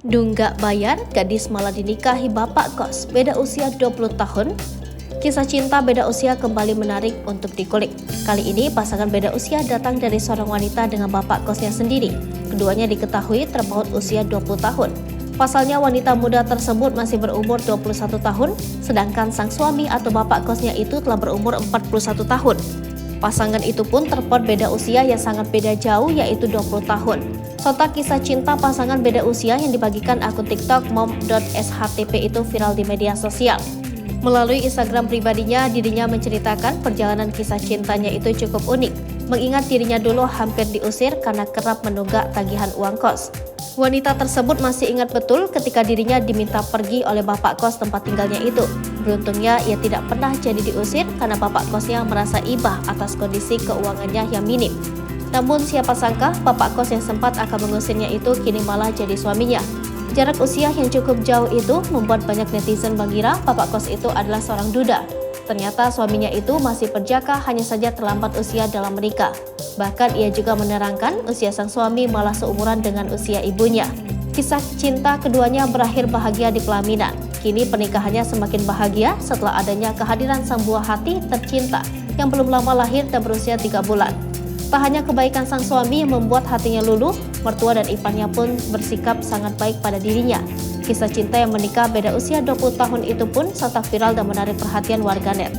Nunggak bayar, gadis malah dinikahi bapak kos, beda usia 20 tahun. Kisah cinta beda usia kembali menarik untuk dikulik. Kali ini pasangan beda usia datang dari seorang wanita dengan bapak kosnya sendiri. Keduanya diketahui terpaut usia 20 tahun. Pasalnya wanita muda tersebut masih berumur 21 tahun, sedangkan sang suami atau bapak kosnya itu telah berumur 41 tahun. Pasangan itu pun terpaut beda usia yang sangat beda jauh, yaitu 20 tahun. Sontak kisah cinta pasangan beda usia yang dibagikan akun TikTok mom.shtp itu viral di media sosial. Melalui Instagram pribadinya, dirinya menceritakan perjalanan kisah cintanya itu cukup unik, mengingat dirinya dulu hampir diusir karena kerap menunggak tagihan uang kos. Wanita tersebut masih ingat betul ketika dirinya diminta pergi oleh bapak kos tempat tinggalnya itu. Beruntungnya ia tidak pernah jadi diusir karena bapak kosnya merasa ibah atas kondisi keuangannya yang minim. Namun siapa sangka bapak kos yang sempat akan mengusirnya itu kini malah jadi suaminya. Jarak usia yang cukup jauh itu membuat banyak netizen mengira bapak kos itu adalah seorang duda. Ternyata suaminya itu masih perjaka, hanya saja terlambat usia dalam menikah. Bahkan ia juga menerangkan usia sang suami malah seumuran dengan usia ibunya. Kisah cinta keduanya berakhir bahagia di pelaminan. Kini pernikahannya semakin bahagia setelah adanya kehadiran sang buah hati tercinta yang belum lama lahir dan berusia 3 bulan. Tak hanya kebaikan sang suami yang membuat hatinya luluh, mertua dan iparnya pun bersikap sangat baik pada dirinya. Kisah cinta yang menikah beda usia 20 tahun itu pun sontak viral dan menarik perhatian warganet.